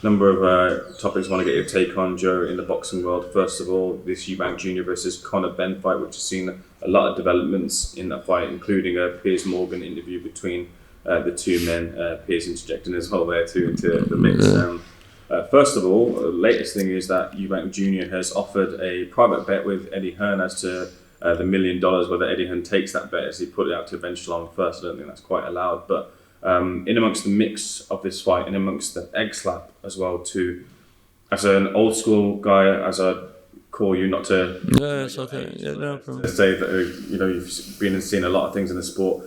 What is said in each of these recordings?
Number of topics I want to get your take on, Joe, in the boxing world. First of all, this Eubank Jr. versus Conor Benn fight, which has seen a lot of developments in that fight, including a Piers Morgan interview between the two men. Piers interjecting as well there too into the mix. First of all, the latest thing is that Eubank Jr. has offered a private bet with Eddie Hearn as to the $1 million, whether Eddie Hearn takes that bet, as he put it out to Ben Shalom first. I don't think that's quite allowed, but in amongst the mix of this fight, in amongst the egg slap as well too, as an old school guy, as I call you, not to it's okay. No problem. To say that you've been and seen a lot of things in the sport.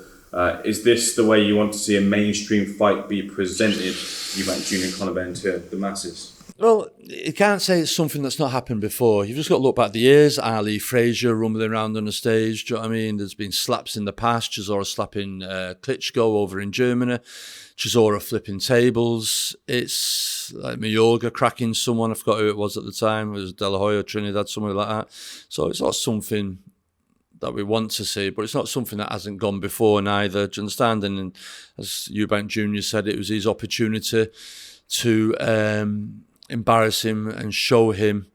Is this the way you want to see a mainstream fight be presented, Eubank Jr. and Conor Benn, to the masses? Well, you can't say it's something that's not happened before. You've just got to look back the years. Ali Frazier rumbling around on the stage. Do you know what I mean? There's been slaps in the past. Chisora slapping Klitschko over in Germany. Chisora flipping tables. It's like Mayorga cracking someone. I forgot who it was at the time. It was De La Hoya, Trinidad, something like that. So it's not something that we want to see, but it's not something that hasn't gone before neither. Do you understand? And as Eubank Jr. said, it was his opportunity to embarrass him and show him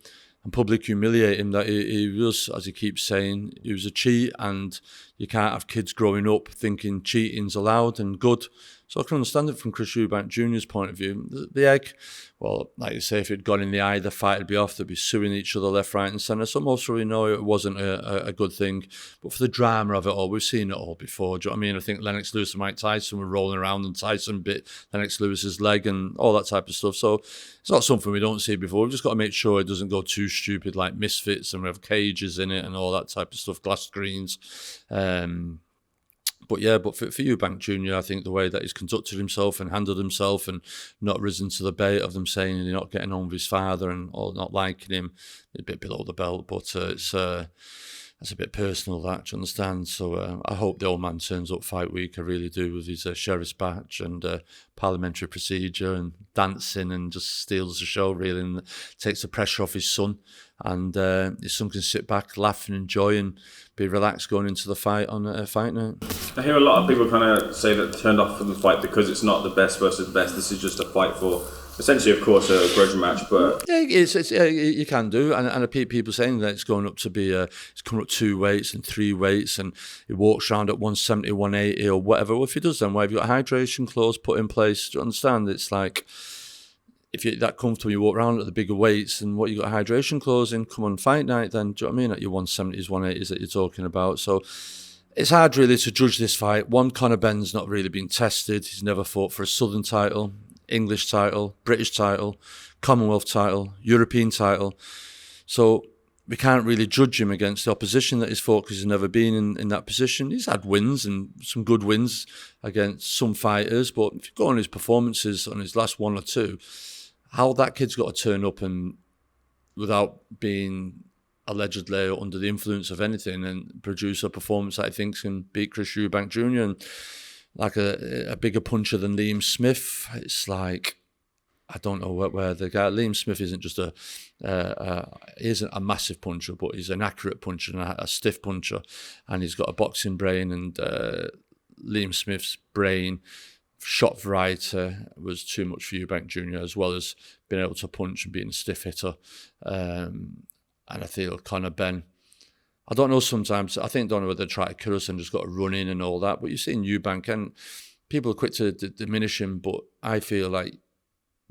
and publicly humiliate him that he was, as he keeps saying, he was a cheat, and you can't have kids growing up thinking cheating's allowed and good. So I can understand it from Chris Eubank Jr.'s point of view. The egg, well, like you say, if it'd gone in the eye, the fight would be off. They'd be suing each other left, right and centre. So most probably know it wasn't a good thing. But for the drama of it all, we've seen it all before. Do you know what I mean? I think Lennox Lewis and Mike Tyson were rolling around and Tyson bit Lennox Lewis's leg and all that type of stuff. So it's not something we don't see before. We've just got to make sure it doesn't go too stupid like Misfits and we have cages in it and all that type of stuff, glass screens. But for Eubank Jr., I think the way that he's conducted himself and handled himself and not risen to the bait of them saying he's not getting on with his father and or not liking him, a bit below the belt, but it's a bit personal, that, do you understand? So I hope the old man turns up fight week, I really do, with his sheriff's badge and parliamentary procedure and dancing, and just steals the show, really, and takes the pressure off his son. And his son can sit back, laugh and enjoy and be relaxed going into the fight on a fight night. I hear a lot of people kind of say that turned off from the fight because it's not the best versus best. This is just a fight for, essentially, of course, a grudge match. But yeah, you can do, and people saying that it's going up to be it's coming up 2 weights and 3 weights, and he walks around at 170, 180 or whatever. Well, if he does, then why have you got a hydration clause put in place? Do you understand? It's like, if you're that comfortable, you walk around at the bigger weights, and what you got a hydration clause in, come on fight night then, do you know what I mean, at your 170s, 180s that you're talking about. So it's hard really to judge this fight. One, Conor Benn's not really been tested. He's never fought for a Southern title, English title, British title, Commonwealth title, European title. So we can't really judge him against the opposition that he's fought because he's never been in that position. He's had wins and some good wins against some fighters, but if you go on his performances on his last 1 or 2, how that kid's got to turn up and without being allegedly under the influence of anything and produce a performance that I think can beat Chris Eubank Jr. and like a bigger puncher than Liam Smith. It's like, I don't know where the guy, Liam Smith isn't just he isn't a massive puncher, but he's an accurate puncher and a stiff puncher, and he's got a boxing brain, and Liam Smith's brain shot variety was too much for Eubank Jr., as well as being able to punch and being a stiff hitter. And I feel Conor Benn, I don't know, sometimes I don't know whether they try to kill us and just got to run in and all that, but you've seen Eubank, and people are quick to diminish him, but I feel like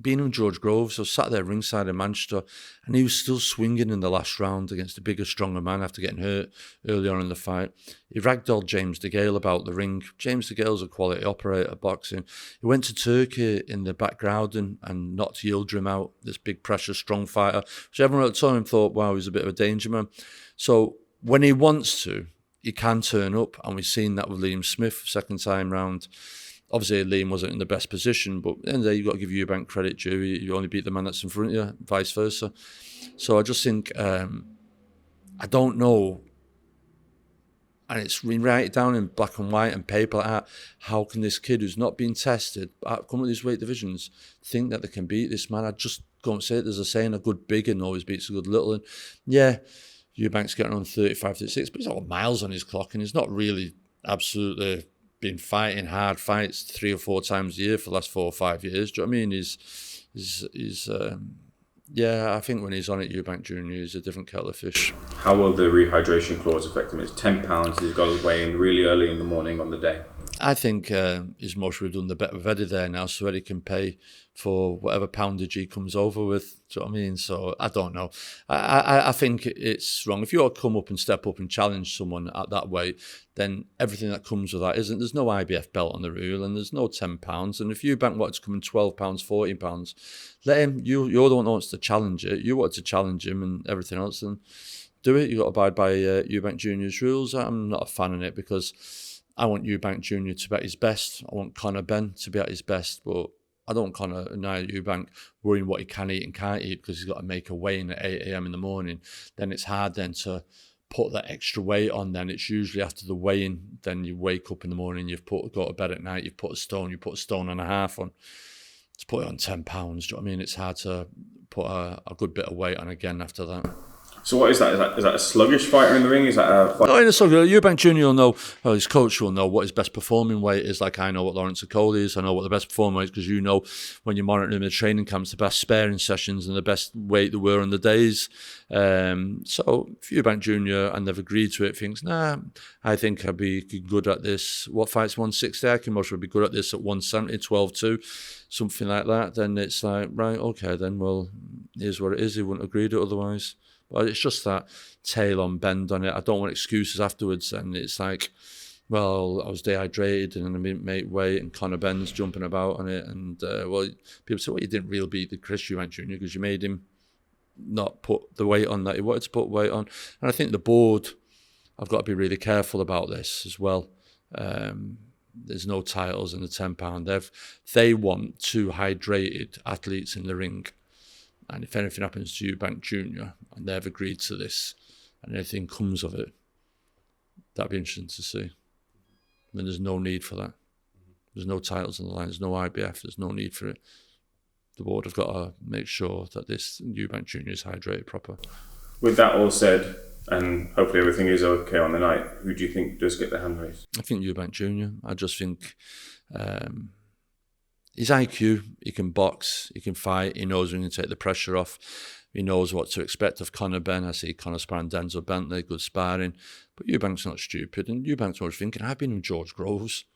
being in George Groves, I was sat there ringside in Manchester, and he was still swinging in the last round against a bigger, stronger man after getting hurt early on in the fight. He ragdolled James DeGale about the ring. James DeGale's a quality operator at boxing. He went to Turkey in the background and knocked Yildirim out, this big, pressure, strong fighter, which everyone at the time thought, wow, he's a bit of a danger man. So when he wants to, he can turn up, and we've seen that with Liam Smith second time round. Obviously, Liam wasn't in the best position, but at the end of the day, you've got to give Eubank credit due. You only beat the man that's in front of you, vice versa. So I just think, I don't know, and it's been write down in black and white and paper like that, how can this kid who's not been tested, come with these weight divisions, think that they can beat this man? I just don't say it. There's a saying, a good big and always beats a good little. And yeah, Eubank's getting on 35, 36, but he's got miles on his clock, and he's not really absolutely been fighting hard fights 3 or 4 times a year for the last 4 or 5 years. Do you know what I mean? Yeah, I think when he's on it, Eubank Junior, he's a different kettle of fish. How will the rehydration clause affect him? It's £10. He's got to weigh in really early in the morning on the day. I think he's more sure we've done the bet with Eddie there now, so Eddie can pay for whatever poundage he comes over with. Do you know what I mean? So I don't know. I think it's wrong. If you ought to come up and step up and challenge someone at that weight, then everything that comes with that isn't. There's no IBF belt on the rule, and there's no £10. And if Eubank wants to come in £12, £14, let him. You're the one that wants to challenge it. You want to challenge him and everything else, and do it. You got to abide by Eubank Junior's rules. I'm not a fan of it because I want Eubank Junior to be at his best. I want Conor Benn to be at his best, but I don't want Conor Eubank worrying what he can eat and can't eat because he's got to make a weigh-in at 8 a.m. in the morning. Then it's hard then to put that extra weight on. Then it's usually after the weigh-in. Then you wake up in the morning, go to bed at night, you put a stone and a half on. To put it on £10, do you know what I mean? It's hard to put a good bit of weight on again after that. So what is that? Is that a sluggish fighter in the ring? Is that a fighter? No, in a sluggish, Eubank Junior will know, well, his coach will know what his best performing weight is. Like I know what Lawrence Okoli is. I know what the best performing weight is because you know when you're monitoring him in the training camps, the best sparing sessions and the best weight there were on the days. So if Eubank Junior, and they've agreed to it, thinks, I think I'd be good at this. What fight's 160? I can most be good at this at 170, 12-2, something like that. Then it's like, right, okay, then, well, here's what it is. He wouldn't agree to it otherwise. But it's just that tail on bend on it. I don't want excuses afterwards. And it's like, well, I was dehydrated and I didn't make weight and Conor Benn's jumping about on it. And, well, people say, well, you didn't really beat the Chris Eubank Jr. because you made him not put the weight on that he wanted to put weight on. And I think the board, I've got to be really careful about this as well. There's no titles in the £10. They want two hydrated athletes in the ring. And if anything happens to Eubank Jr. and they've agreed to this and anything comes of it, that'd be interesting to see. I mean, there's no need for that. There's no titles on the line. There's no IBF. There's no need for it. The board have got to make sure that this Eubank Jr. is hydrated proper. With that all said, and hopefully everything is okay on the night, who do you think does get the hand raised? I think Eubank Jr. I just think his IQ, he can box, he can fight, he knows when to take the pressure off, he knows what to expect of Conor Benn. I see Conor sparring Denzel Bentley, good sparring, but Eubank's not stupid, and Eubank's always thinking, I've been with George Groves,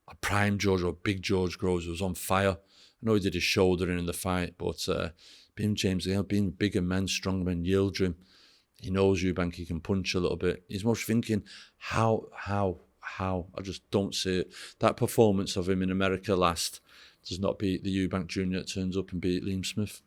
a prime George or big George Groves was on fire. I know he did his shoulder in the fight, but being James Gale, being bigger men, stronger men, Yildirim, he knows Eubank, he can punch a little bit. He's most thinking, how? I just don't see it. That performance of him in America last does not beat the Eubank Jr. that turns up and beat Liam Smith.